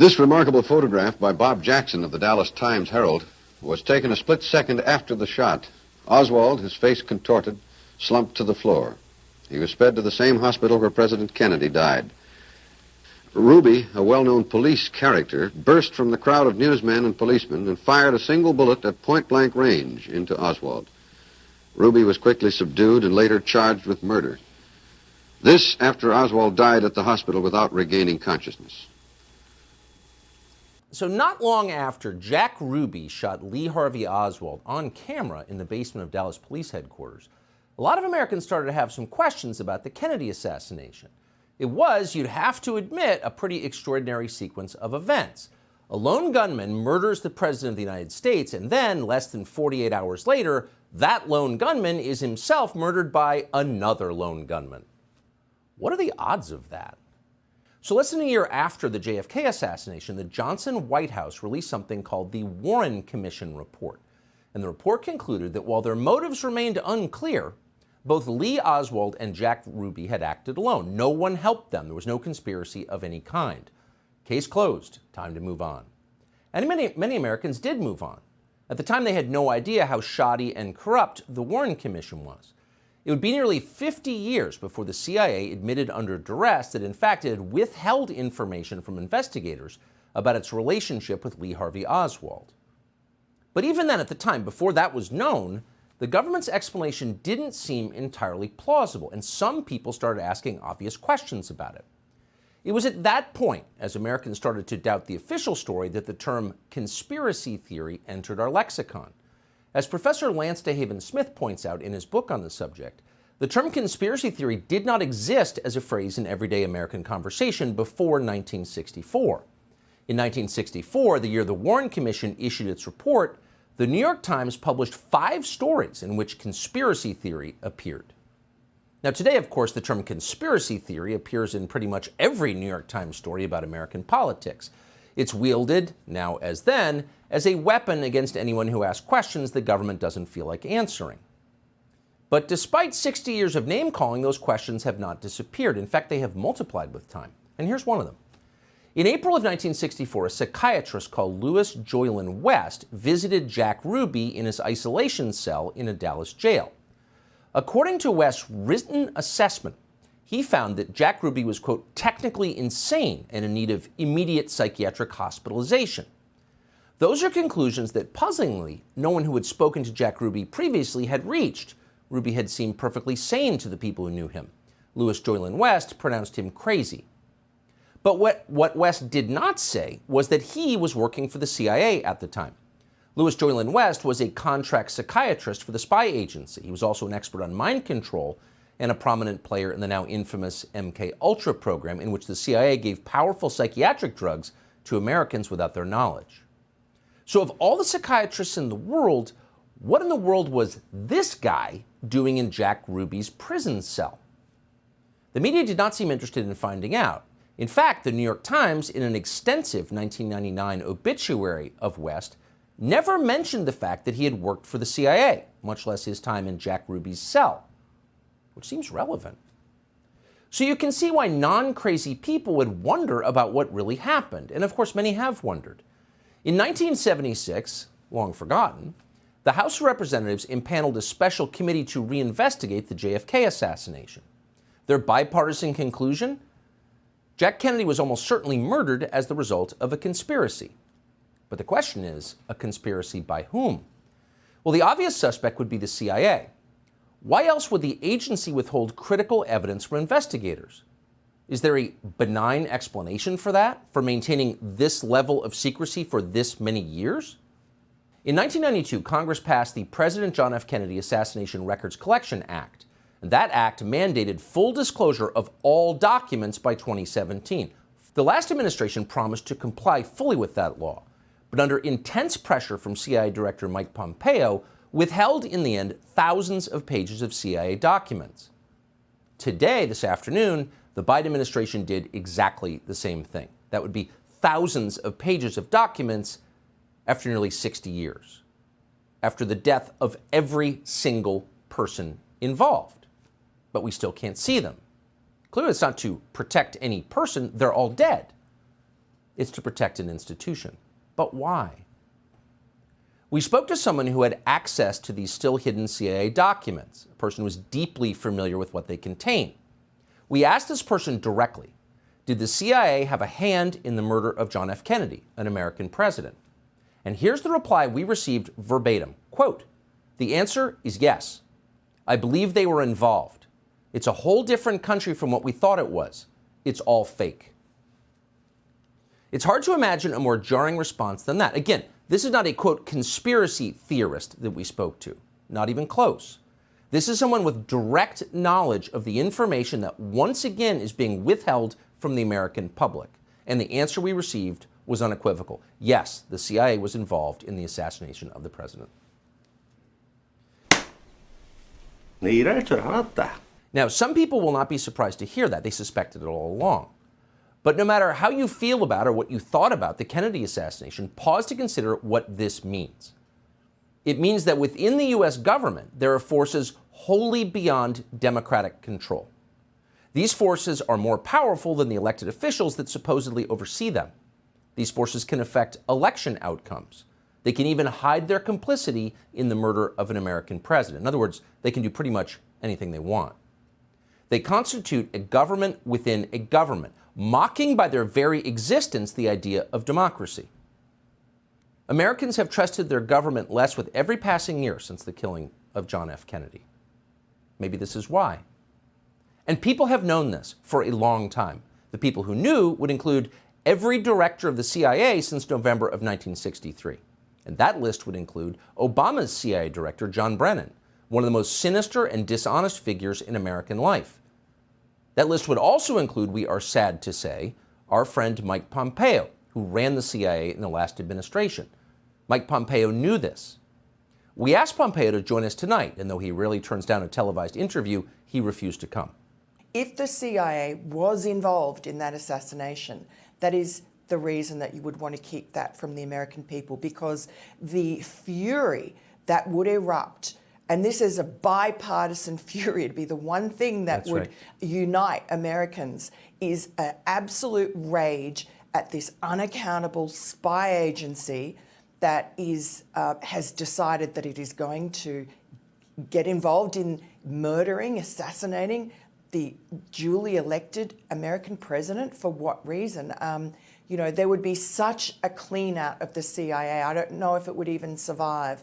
This remarkable photograph by Bob Jackson of the Dallas Times-Herald was taken a split second after the shot. Oswald, his face contorted, slumped to the floor. He was sped to the same hospital where President Kennedy died. Ruby, a well-known police character, burst from the crowd of newsmen and policemen and fired a single bullet at point-blank range into Oswald. Ruby was quickly subdued and later charged with murder. This after Oswald died at the hospital without regaining consciousness. So not long after Jack Ruby shot Lee Harvey Oswald on camera in the basement of Dallas Police Headquarters, a lot of Americans started to have some questions about the Kennedy assassination. It was, you'd have to admit, a pretty extraordinary sequence of events. A lone gunman murders the President of the United States, and then, less than 48 hours later, that lone gunman is himself murdered by another lone gunman. What are the odds of that? So less than a year after the JFK assassination, the Johnson White House released something called the Warren Commission Report. And the report concluded that while their motives remained unclear, both Lee Oswald and Jack Ruby had acted alone. No one helped them. There was no conspiracy of any kind. Case closed. Time to move on. And many Americans did move on. At the time, they had no idea how shoddy and corrupt the Warren Commission was. It would be nearly 50 years before the CIA admitted under duress that, in fact, it had withheld information from investigators about its relationship with Lee Harvey Oswald. But even then, at the time, before that was known, the government's explanation didn't seem entirely plausible, and some people started asking obvious questions about it. It was at that point, as Americans started to doubt the official story, that the term conspiracy theory entered our lexicon. As Professor Lance DeHaven Smith points out in his book on the subject, the term conspiracy theory did not exist as a phrase in everyday American conversation before 1964. In 1964, the year the Warren Commission issued its report, the New York Times published 5 stories in which conspiracy theory appeared. Now today, of course, the term conspiracy theory appears in pretty much every New York Times story about American politics. It's wielded, now as then, as a weapon against anyone who asks questions the government doesn't feel like answering. But despite 60 years of name-calling, those questions have not disappeared. In fact, they have multiplied with time. And here's one of them. In April of 1964, a psychiatrist called Louis Joylan West visited Jack Ruby in his isolation cell in a Dallas jail. According to West's written assessment, he found that Jack Ruby was, quote, technically insane and in need of immediate psychiatric hospitalization. Those are conclusions that, puzzlingly, no one who had spoken to Jack Ruby previously had reached. Ruby had seemed perfectly sane to the people who knew him. Louis Joylan West pronounced him crazy. But what West did not say was that he was working for the CIA at the time. Louis Joylan West was a contract psychiatrist for the spy agency. He was also an expert on mind control and a prominent player in the now infamous MK-Ultra program, in which the CIA gave powerful psychiatric drugs to Americans without their knowledge. So of all the psychiatrists in the world, what in the world was this guy doing in Jack Ruby's prison cell? The media did not seem interested in finding out. In fact, the New York Times, in an extensive 1999 obituary of West, never mentioned the fact that he had worked for the CIA, much less his time in Jack Ruby's cell, which seems relevant. So you can see why non-crazy people would wonder about what really happened, and of course many have wondered. In 1976, long forgotten, the House of Representatives impaneled a special committee to reinvestigate the JFK assassination. Their bipartisan conclusion? Jack Kennedy was almost certainly murdered as the result of a conspiracy. But the question is, a conspiracy by whom? Well, the obvious suspect would be the CIA. Why else would the agency withhold critical evidence from investigators? Is there a benign explanation for that, for maintaining this level of secrecy for this many years? In 1992, Congress passed the President John F. Kennedy Assassination Records Collection Act. And that act mandated full disclosure of all documents by 2017. The last administration promised to comply fully with that law, but under intense pressure from CIA Director Mike Pompeo, withheld in the end thousands of pages of CIA documents. Today, this afternoon, the Biden administration did exactly the same thing. That would be thousands of pages of documents after nearly 60 years, after the death of every single person involved. But we still can't see them. Clearly, it's not to protect any person. They're all dead. It's to protect an institution. But why? We spoke to someone who had access to these still hidden CIA documents, a person who was deeply familiar with what they contain. We asked this person directly, did the CIA have a hand in the murder of John F. Kennedy, an American president? And here's the reply we received verbatim. Quote, the answer is yes. I believe they were involved. It's a whole different country from what we thought it was. It's all fake. It's hard to imagine a more jarring response than that. Again, this is not a, quote, conspiracy theorist that we spoke to. Not even close. This is someone with direct knowledge of the information that once again is being withheld from the American public. And the answer we received was unequivocal. Yes, the CIA was involved in the assassination of the president. Now, some people will not be surprised to hear that. They suspected it all along. But no matter how you feel about or what you thought about the Kennedy assassination, pause to consider what this means. It means that within the U.S. government, there are forces wholly beyond democratic control. These forces are more powerful than the elected officials that supposedly oversee them. These forces can affect election outcomes. They can even hide their complicity in the murder of an American president. In other words, they can do pretty much anything they want. They constitute a government within a government, mocking by their very existence the idea of democracy. Americans have trusted their government less with every passing year since the killing of John F. Kennedy. Maybe this is why. And people have known this for a long time. The people who knew would include every director of the CIA since November of 1963. And that list would include Obama's CIA director, John Brennan, one of the most sinister and dishonest figures in American life. That list would also include, we are sad to say, our friend Mike Pompeo, who ran the CIA in the last administration. Mike Pompeo knew this. We asked Pompeo to join us tonight, and though he rarely turns down a televised interview, he refused to come. If the CIA was involved in that assassination, that is the reason that you would want to keep that from the American people, because the fury that would erupt, and this is a bipartisan fury, it'd be the one thing that would unite Americans, is an absolute rage at this unaccountable spy agency that has decided that it is going to get involved in murdering, assassinating the duly elected American president. For what reason? There would be such a clean out of the CIA. I don't know if it would even survive.